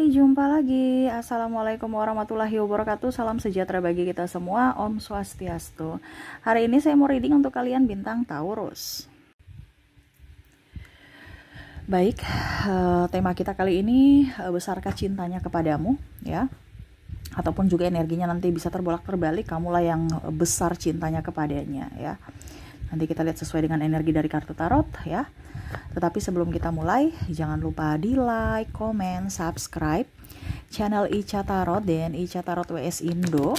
Hai, jumpa lagi. Assalamualaikum warahmatullahi wabarakatuh. Salam sejahtera bagi kita semua. Om Swastiastu. Hari ini saya mau reading untuk kalian bintang Taurus. Baik, tema kita kali ini, besarkah cintanya kepadamu, ya? Ataupun juga energinya nanti bisa terbolak-terbalik, kamulah yang besar cintanya kepadanya, ya. Nanti kita lihat sesuai dengan energi dari kartu tarot, ya. Tetapi sebelum kita mulai, jangan lupa di like, komen, subscribe channel Ica Tarot dan Ica Tarot WS Indo,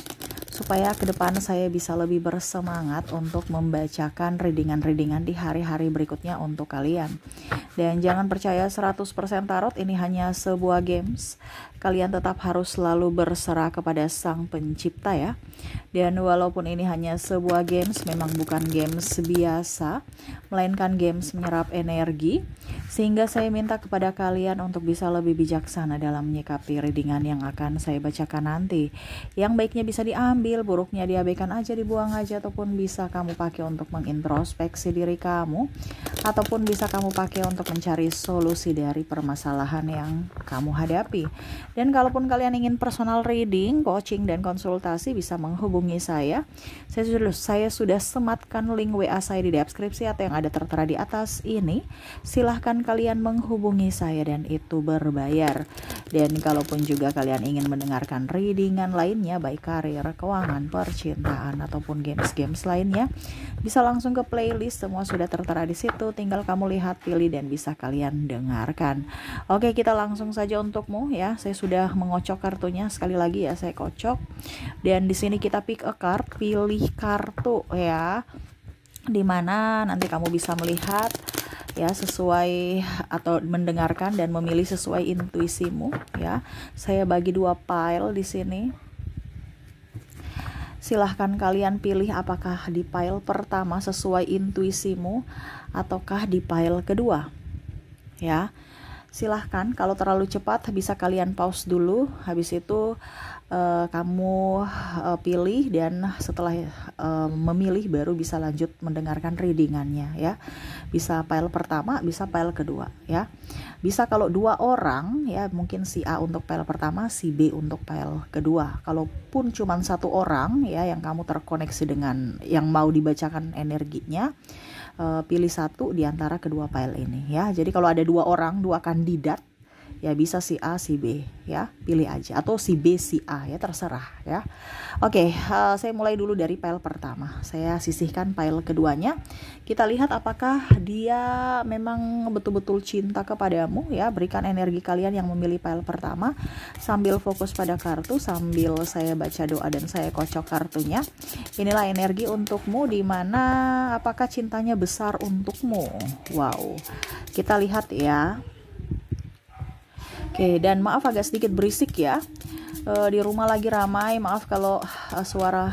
supaya ke depan saya bisa lebih bersemangat untuk membacakan readingan-readingan di hari-hari berikutnya untuk kalian. Dan jangan percaya 100% tarot ini hanya sebuah games. Kalian tetap harus selalu berserah kepada Sang Pencipta, ya. Dan walaupun ini hanya sebuah games, memang bukan games biasa, melainkan games menyerap energi, sehingga saya minta kepada kalian untuk bisa lebih bijaksana dalam menyikapi readingan yang akan saya bacakan nanti. Yang baiknya bisa diambil, buruknya diabaikan aja, dibuang aja, ataupun bisa kamu pakai untuk mengintrospeksi diri kamu, ataupun bisa kamu pakai untuk mencari solusi dari permasalahan yang kamu hadapi. Dan kalaupun kalian ingin personal reading, coaching, dan konsultasi, bisa menghubungi saya. Saya sudah sematkan link WA saya di deskripsi atau yang ada tertera di atas ini. Silahkan kalian menghubungi saya dan itu berbayar. Dan kalaupun juga kalian ingin mendengarkan readingan lainnya, baik karir, keuangan, percintaan, ataupun games-games lainnya, bisa langsung ke playlist, semua sudah tertera di situ. Tinggal kamu lihat, pilih, dan bisa kalian dengarkan. Oke, kita langsung saja untukmu, ya. Saya sudah mengocok kartunya, sekali lagi ya, saya kocok. Dan di sini kita pick a card, pilih kartu, ya, dimana nanti kamu bisa melihat, ya, sesuai atau mendengarkan dan memilih sesuai intuisimu, ya. Saya bagi 2 pile di sini. Silahkan kalian pilih apakah di pile pertama sesuai intuisimu ataukah di pile kedua, ya. Silahkan, kalau terlalu cepat bisa kalian pause dulu, habis itu kamu pilih, dan setelah memilih baru bisa lanjut mendengarkan readingannya, ya. Bisa pile pertama, bisa pile kedua, ya. Bisa kalau 2 orang, ya, mungkin si A untuk pile pertama, si B untuk pile kedua. Kalaupun cuma 1 orang, ya, yang kamu terkoneksi dengan yang mau dibacakan energinya, pilih 1 di antara kedua file ini, ya. Jadi kalau ada 2 orang, 2 kandidat, ya, bisa si A, si B, ya, pilih aja, atau si B, si A, ya, terserah, ya. Oke, saya mulai dulu dari file pertama. Saya sisihkan file keduanya. Kita lihat apakah dia memang betul-betul cinta kepadamu, ya. Berikan energi kalian yang memilih file pertama sambil fokus pada kartu, sambil saya baca doa dan saya kocok kartunya. Inilah energi untukmu, dimana apakah cintanya besar untukmu. Wow, kita lihat, ya. Oke, dan maaf agak sedikit berisik, ya. Di rumah lagi ramai, maaf kalau suara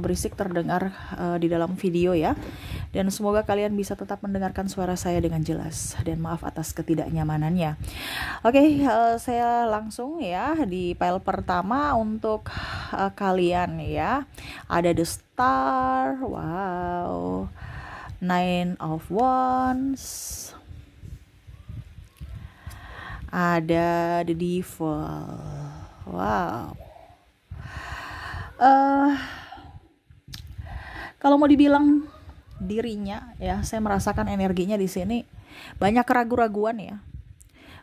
berisik terdengar di dalam video, ya. Dan semoga kalian bisa tetap mendengarkan suara saya dengan jelas, dan maaf atas ketidaknyamanannya. Oke, saya langsung, ya, di file pertama untuk kalian, ya. Ada The Star, wow, 9 of Wands, ada The Devil, wow. Kalau mau dibilang dirinya, ya, saya merasakan energinya di sini banyak keraguan-raguan, ya,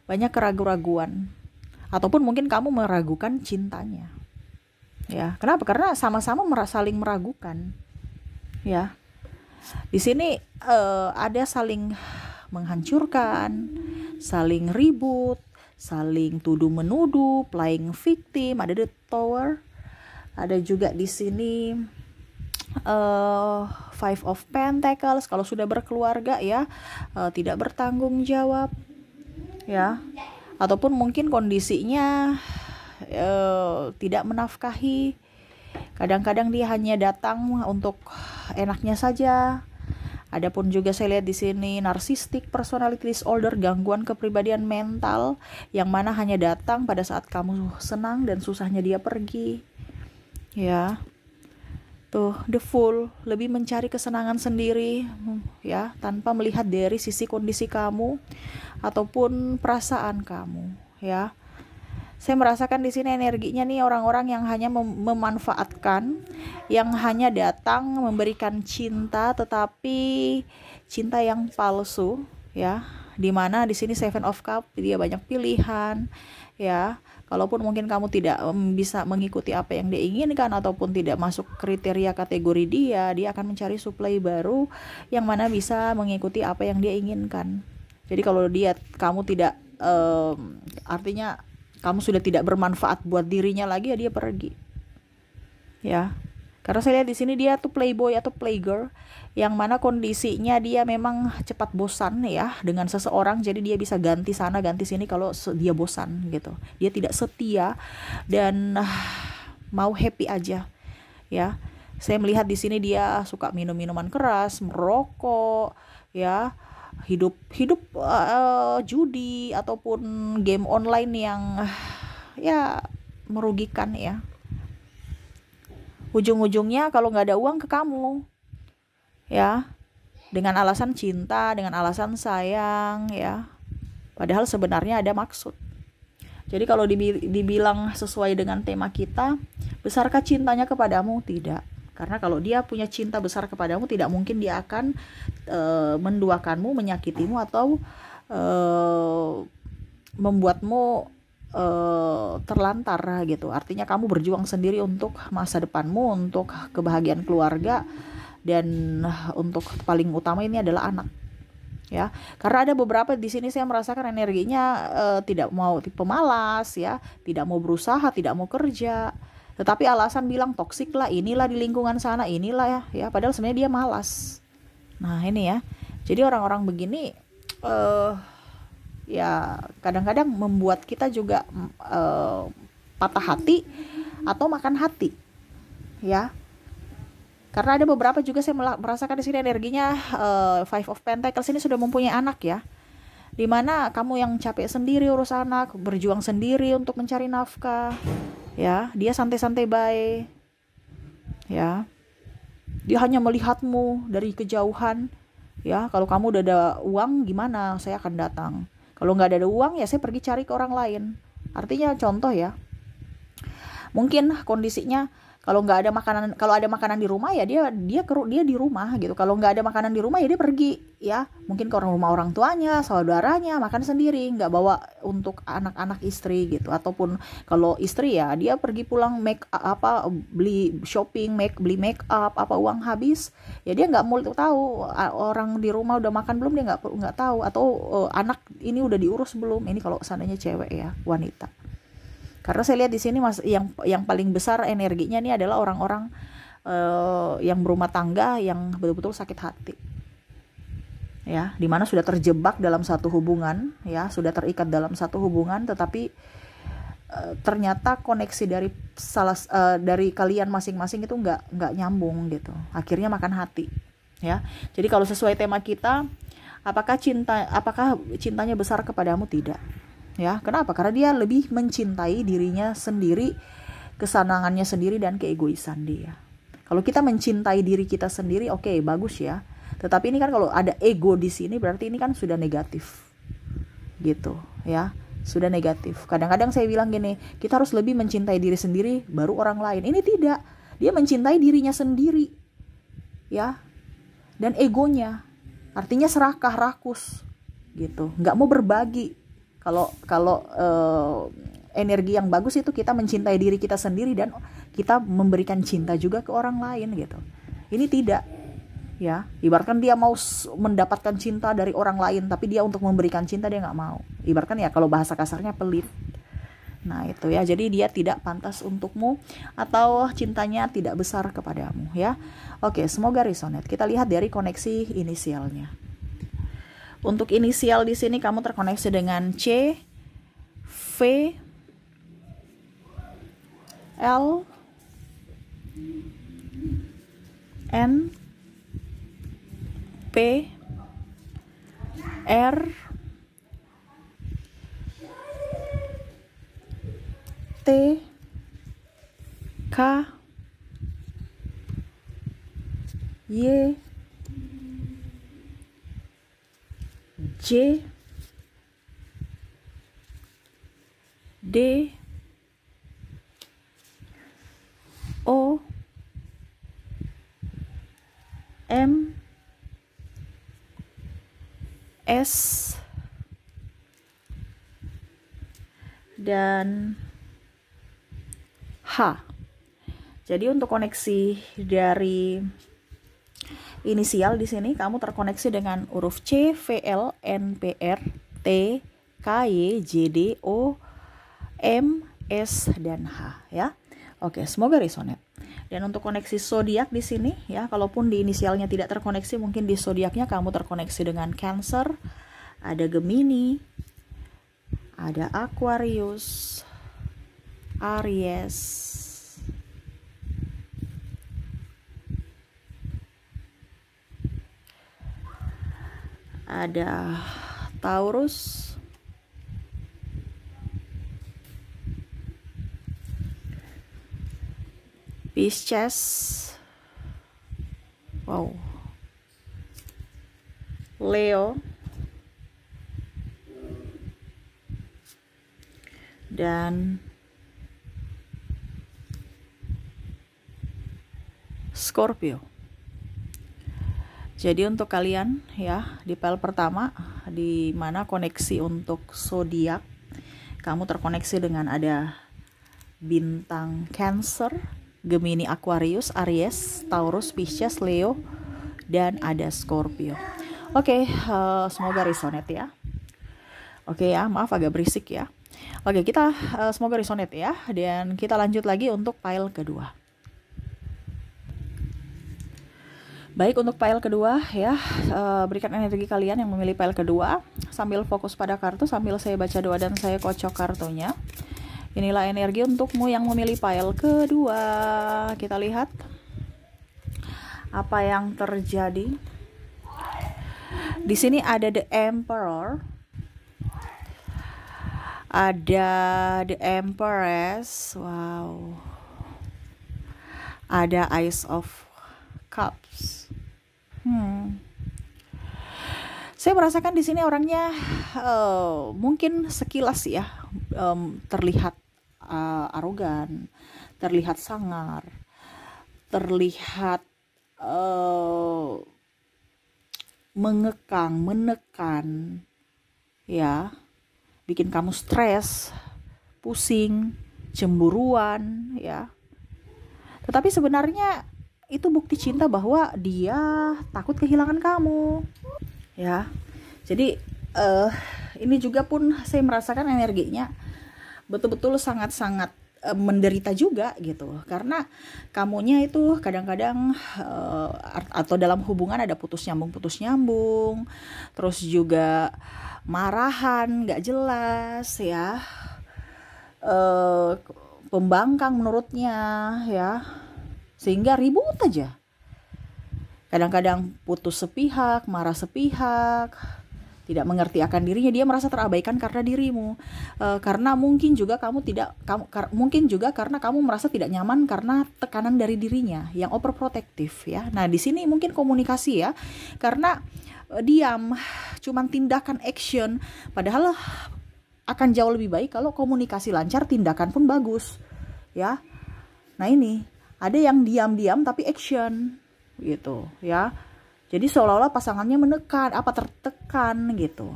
banyak keraguan-raguan, ataupun mungkin kamu meragukan cintanya, ya. Kenapa? Karena sama-sama saling meragukan, ya. Di sini ada saling menghancurkan, saling ribut, saling tuduh menuduh, playing victim. Ada The Tower, ada juga di sini Five of Pentacles. Kalau sudah berkeluarga, ya, tidak bertanggung jawab, ya, ataupun mungkin kondisinya tidak menafkahi. Kadang-kadang dia hanya datang untuk enaknya saja. Adapun juga saya lihat di sini narcissistic personality disorder, gangguan kepribadian mental, yang mana hanya datang pada saat kamu senang dan susahnya dia pergi, ya. Tuh, The Fool, lebih mencari kesenangan sendiri, ya, tanpa melihat dari sisi kondisi kamu ataupun perasaan kamu, ya. Saya merasakan di sini energinya nih orang-orang yang hanya memanfaatkan, yang hanya datang memberikan cinta, tetapi cinta yang palsu, ya. Dimana di sini Seven of Cup, dia banyak pilihan, ya. Kalaupun mungkin kamu tidak bisa mengikuti apa yang dia inginkan ataupun tidak masuk kriteria kategori dia akan mencari suplai baru yang mana bisa mengikuti apa yang dia inginkan. Jadi kalau kamu tidak artinya kamu sudah tidak bermanfaat buat dirinya lagi, ya dia pergi. Ya. Karena saya lihat di sini dia tuh playboy atau playgirl yang mana kondisinya dia memang cepat bosan ya dengan seseorang, jadi dia bisa ganti sana ganti sini kalau dia bosan gitu. Dia tidak setia dan mau happy aja ya. Saya melihat di sini dia suka minum minuman keras, merokok ya, hidup judi ataupun game online yang ya merugikan ya. Ujung-ujungnya kalau nggak ada uang ke kamu ya, dengan alasan cinta, dengan alasan sayang ya, padahal sebenarnya ada maksud. Jadi kalau dibilang sesuai dengan tema kita, besarkah cintanya kepadamu? Tidak. Karena kalau dia punya cinta besar kepadamu, tidak mungkin dia akan menduakanmu, menyakitimu, atau membuatmu terlantar gitu. Artinya kamu berjuang sendiri untuk masa depanmu, untuk kebahagiaan keluarga, dan untuk paling utama ini adalah anak ya. Karena ada beberapa di sini saya merasakan energinya tidak mau, tipe malas ya, tidak mau berusaha, tidak mau kerja, tetapi alasan bilang toksik lah, inilah di lingkungan sana, inilah ya, padahal sebenarnya dia malas. Nah ini ya, jadi orang-orang begini ya kadang-kadang membuat kita juga patah hati atau makan hati ya. Karena ada beberapa juga saya merasakan di sini energinya Five of Pentacles ini sudah mempunyai anak ya, dimana kamu yang capek sendiri urus anak, berjuang sendiri untuk mencari nafkah ya, dia santai-santai baik ya, dia hanya melihatmu dari kejauhan ya. Kalau kamu udah ada uang, gimana saya akan datang. Kalau nggak ada uang, ya saya pergi cari ke orang lain. Artinya contoh ya, mungkin kondisinya kalau nggak ada makanan, kalau ada makanan di rumah ya dia di rumah gitu. Kalau nggak ada makanan di rumah ya dia pergi ya, mungkin ke rumah orang tuanya, saudaranya, makan sendiri, nggak bawa untuk anak-anak istri gitu. Ataupun kalau istri ya dia pergi pulang beli shopping, beli make up, uang habis ya dia nggak mau tahu orang di rumah udah makan belum, dia nggak tahu, atau anak ini udah diurus belum. Ini kalau seandainya cewek ya, wanita. Karena saya lihat di sini yang paling besar energinya ini adalah orang-orang yang berumah tangga yang betul-betul sakit hati. Ya, dimana sudah terjebak dalam satu hubungan, ya, sudah terikat dalam satu hubungan, tetapi ternyata koneksi dari kalian masing-masing itu nggak nyambung gitu. Akhirnya makan hati. Ya. Jadi kalau sesuai tema kita, apakah cintanya besar kepadamu? Tidak. Ya, kenapa? Karena dia lebih mencintai dirinya sendiri, kesenangannya sendiri, dan keegoisan dia. Kalau kita mencintai diri kita sendiri, oke, bagus ya. Tetapi ini kan kalau ada ego di sini, berarti ini kan sudah negatif, gitu ya, sudah negatif. Kadang-kadang saya bilang gini, kita harus lebih mencintai diri sendiri, baru orang lain. Ini tidak, dia mencintai dirinya sendiri, ya, dan egonya, artinya serakah, rakus, gitu, nggak mau berbagi. Kalau energi yang bagus itu kita mencintai diri kita sendiri dan kita memberikan cinta juga ke orang lain gitu. Ini tidak ya, ibaratkan dia mau mendapatkan cinta dari orang lain, tapi dia untuk memberikan cinta dia nggak mau. Ibaratkan ya kalau bahasa kasarnya pelit. Nah itu ya, jadi dia tidak pantas untukmu atau cintanya tidak besar kepadamu ya. Oke, semoga resonate. Kita lihat dari koneksi inisialnya. Untuk inisial di sini kamu terkoneksi dengan C, V, L, N, P, R, T, K, Y, J, D, S, dan H. Jadi untuk koneksi dari inisial di sini kamu terkoneksi dengan huruf C, V, L, N, P, R, T, K, Y, J, D, O, M, S, dan H ya. Oke, semoga resonate. Dan untuk koneksi zodiak di sini ya, kalaupun di inisialnya tidak terkoneksi, mungkin di zodiaknya kamu terkoneksi dengan Cancer, ada Gemini, ada Aquarius, Aries, ada Taurus, Pisces, wow, Leo, dan Scorpio. Jadi untuk kalian ya, di file pertama di mana koneksi untuk zodiak, kamu terkoneksi dengan ada bintang Cancer, Gemini, Aquarius, Aries, Taurus, Pisces, Leo, dan ada Scorpio. Oke, semoga resonate ya. Oke ya, maaf agak berisik ya. Oke, kita semoga resonate ya. Dan kita lanjut lagi untuk file kedua. Baik, untuk file kedua ya, berikan energi kalian yang memilih file kedua. Sambil fokus pada kartu, sambil saya baca doa dan saya kocok kartunya. Inilah energi untukmu yang memilih file kedua. Kita lihat apa yang terjadi. Di sini ada The Emperor, ada The Empress, wow, ada Ace of Cups. Saya merasakan di sini orangnya mungkin sekilas ya terlihat arogan, terlihat sangar, terlihat mengekang, menekan, ya, bikin kamu stres, pusing, cemburuan, ya. Tetapi sebenarnya itu bukti cinta bahwa dia takut kehilangan kamu, ya. Jadi ini juga pun saya merasakan energinya betul-betul sangat-sangat menderita juga gitu, karena kamunya itu kadang-kadang atau dalam hubungan ada putus nyambung, terus juga marahan gak jelas ya, pembangkang menurutnya ya, sehingga ribut aja. Kadang-kadang putus sepihak, marah sepihak, tidak mengerti akan dirinya, dia merasa terabaikan karena dirimu, karena mungkin juga mungkin juga karena kamu merasa tidak nyaman karena tekanan dari dirinya yang overprotective ya. Nah di sini mungkin komunikasi ya, karena diam, cuman tindakan action, padahal akan jauh lebih baik kalau komunikasi lancar, tindakan pun bagus ya. Nah ini ada yang diam-diam tapi action gitu ya. Jadi seolah-olah pasangannya menekan, tertekan gitu.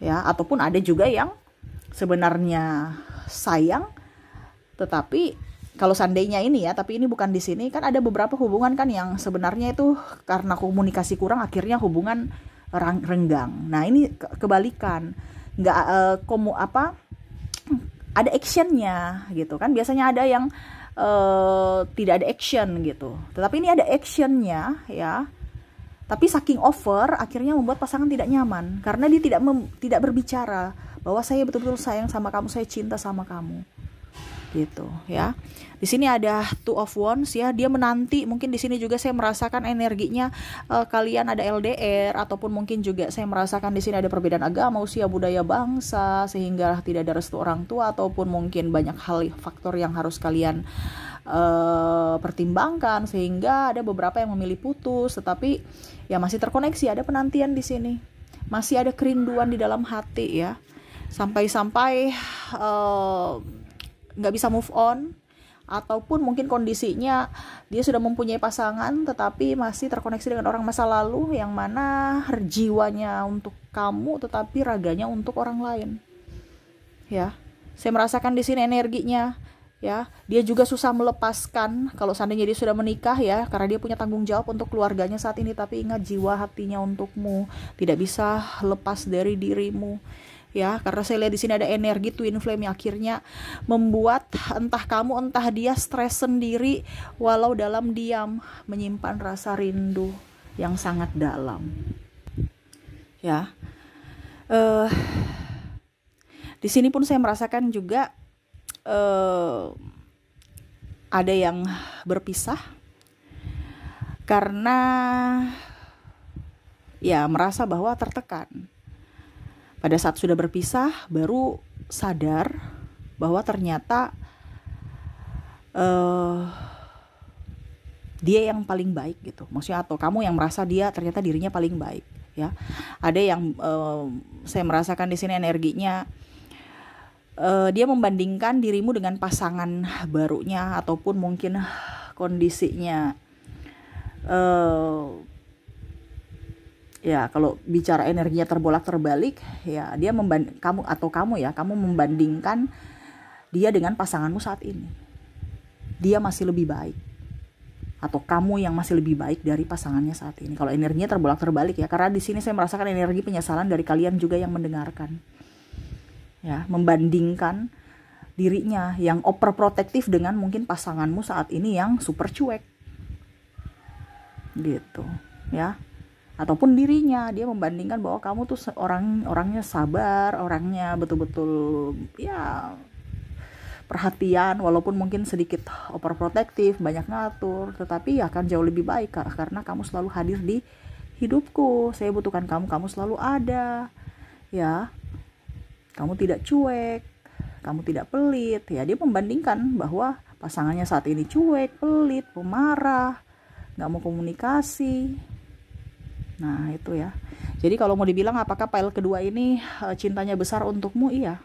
Ya, ataupun ada juga yang sebenarnya sayang, tetapi kalau seandainya ini ya, tapi ini bukan di sini, kan ada beberapa hubungan kan yang sebenarnya itu karena komunikasi kurang akhirnya hubungan renggang. Nah, ini kebalikan. Nggak ada actionnya gitu kan. Biasanya ada yang tidak ada action gitu. Tetapi ini ada actionnya ya. Tapi saking over akhirnya membuat pasangan tidak nyaman karena dia tidak berbicara bahwa saya betul-betul sayang sama kamu, saya cinta sama kamu. Gitu ya. Di sini ada Two of Wands ya, dia menanti. Mungkin di sini juga saya merasakan energinya kalian ada LDR, ataupun mungkin juga saya merasakan di sini ada perbedaan agama, usia, budaya, bangsa, sehingga tidak ada restu orang tua, ataupun mungkin banyak hal faktor yang harus kalian pertimbangkan sehingga ada beberapa yang memilih putus, tetapi ya masih terkoneksi, ada penantian di sini, masih ada kerinduan di dalam hati ya, sampai-sampai nggak bisa move on, ataupun mungkin kondisinya dia sudah mempunyai pasangan tetapi masih terkoneksi dengan orang masa lalu yang mana jiwanya untuk kamu tetapi raganya untuk orang lain. Ya, saya merasakan di sini energinya. Ya, dia juga susah melepaskan kalau seandainya dia sudah menikah ya, karena dia punya tanggung jawab untuk keluarganya saat ini, tapi ingat jiwa hatinya untukmu, tidak bisa lepas dari dirimu. Ya, karena saya lihat di sini ada energi twin flame yang akhirnya membuat entah kamu entah dia stres sendiri walau dalam diam menyimpan rasa rindu yang sangat dalam. Ya. Di sini pun saya merasakan juga ada yang berpisah karena ya merasa bahwa tertekan. Pada saat sudah berpisah baru sadar bahwa ternyata dia yang paling baik gitu. Maksudnya atau kamu yang merasa dia ternyata dirinya paling baik ya. Ada yang saya merasakan di sini energinya dia membandingkan dirimu dengan pasangan barunya ataupun mungkin kondisinya ya kalau bicara energinya terbolak-terbalik ya dia kamu membandingkan dia dengan pasanganmu saat ini. Dia masih lebih baik atau kamu yang masih lebih baik dari pasangannya saat ini. Kalau energinya terbolak-terbalik ya, karena di sini saya merasakan energi penyesalan dari kalian juga yang mendengarkan. Ya, membandingkan dirinya yang overprotective dengan mungkin pasanganmu saat ini yang super cuek gitu ya, ataupun dirinya dia membandingkan bahwa kamu tuh orangnya sabar, orangnya betul-betul ya perhatian walaupun mungkin sedikit overprotective, banyak ngatur, tetapi akan jauh lebih baik karena kamu selalu hadir di hidupku, saya butuhkan kamu selalu ada ya. Kamu tidak cuek, kamu tidak pelit. Ya, dia membandingkan bahwa pasangannya saat ini cuek, pelit, pemarah, gak mau komunikasi. Nah, itu ya. Jadi kalau mau dibilang apakah pile kedua ini cintanya besar untukmu? Iya,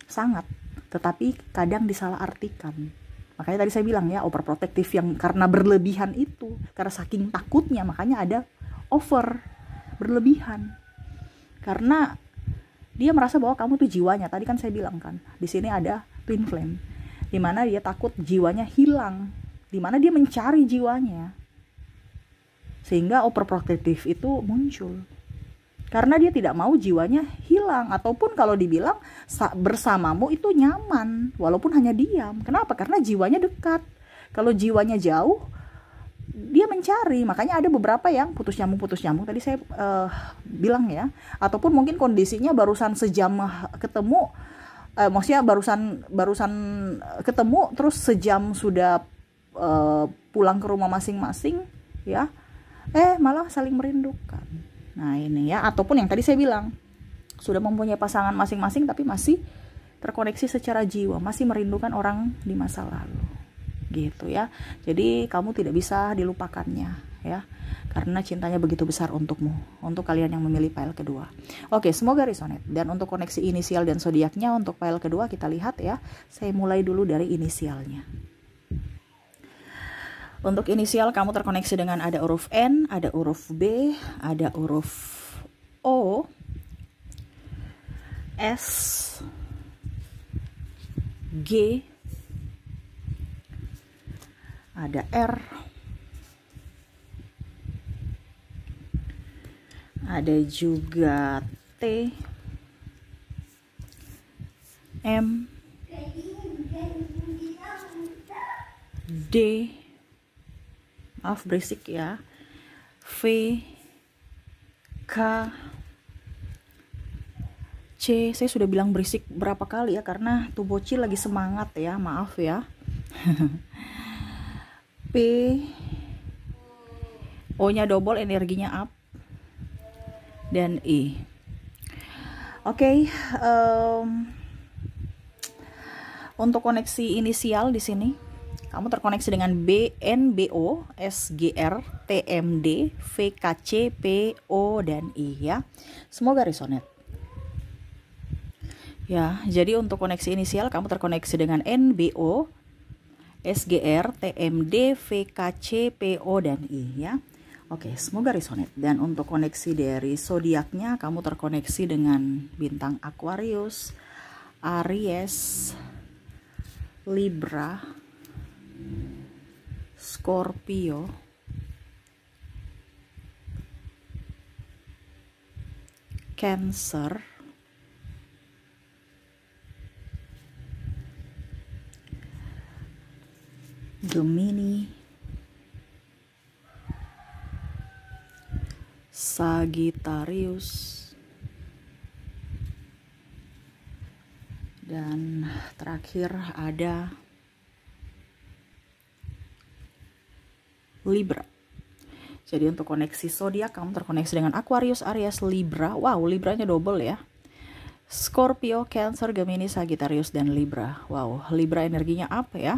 sangat. Tetapi kadang disalahartikan. Makanya tadi saya bilang ya, overprotective yang karena berlebihan itu. Karena saking takutnya, makanya ada over, berlebihan. Karena dia merasa bahwa kamu tuh jiwanya. Tadi kan saya bilang kan, di sini ada twin flame, dimana dia takut jiwanya hilang, dimana dia mencari jiwanya, sehingga overprotective itu muncul. Karena dia tidak mau jiwanya hilang, ataupun kalau dibilang bersamamu itu nyaman, walaupun hanya diam. Kenapa? Karena jiwanya dekat. Kalau jiwanya jauh, dia mencari. Makanya ada beberapa yang putus nyambung tadi saya bilang ya, ataupun mungkin kondisinya barusan sejam ketemu, maksudnya barusan ketemu terus sejam sudah pulang ke rumah masing-masing ya, malah saling merindukan. Nah ini ya, ataupun yang tadi saya bilang sudah mempunyai pasangan masing-masing tapi masih terkoneksi secara jiwa, masih merindukan orang di masa lalu gitu ya. Jadi kamu tidak bisa dilupakannya ya, karena cintanya begitu besar untukmu, untuk kalian yang memilih pile kedua. Oke, semoga resonate. Dan untuk koneksi inisial dan zodiaknya untuk pile kedua kita lihat ya. Saya mulai dulu dari inisialnya. Untuk inisial kamu terkoneksi dengan ada huruf N, ada huruf B, ada huruf O, S, G, ada R, ada juga T, M, D, maaf berisik ya, V, K, C. Saya sudah bilang berisik berapa kali ya, karena tuh bocil lagi semangat ya, maaf ya. P, O-nya double, energinya up, dan E. Oke, untuk koneksi inisial di sini kamu terkoneksi dengan B, N, B, O, S, G, R, T, M, D, V, K, C, P, O, dan I ya. Semoga resonate. Ya, jadi untuk koneksi inisial kamu terkoneksi dengan N, B, O, SGR, TMD, VKC, PO, dan I ya. Oke, semoga resonate. Dan untuk koneksi dari zodiaknya, kamu terkoneksi dengan bintang Aquarius, Aries, Libra, Scorpio, Cancer, Gemini, Sagittarius, dan terakhir ada Libra. Jadi untuk koneksi zodiak kamu terkoneksi dengan Aquarius, Aries, Libra. Wow, Libranya double ya. Scorpio, Cancer, Gemini, Sagittarius, dan Libra. Wow, Libra energinya apa ya?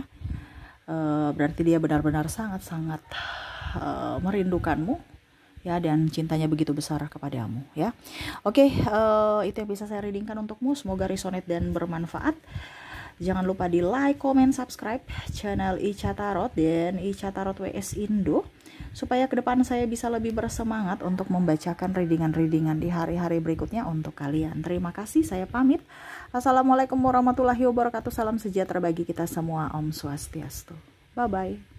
Berarti dia benar-benar sangat-sangat merindukanmu ya, dan cintanya begitu besar kepadamu ya. Oke, itu yang bisa saya readingkan untukmu. Semoga resonate dan bermanfaat. Jangan lupa di like, comment, subscribe channel Ica Tarot dan Ica Tarot WS Indo, supaya ke depan saya bisa lebih bersemangat untuk membacakan readingan-readingan di hari-hari berikutnya untuk kalian. Terima kasih, saya pamit. Assalamualaikum warahmatullahi wabarakatuh. Salam sejahtera bagi kita semua. Om Swastiastu. Bye-bye.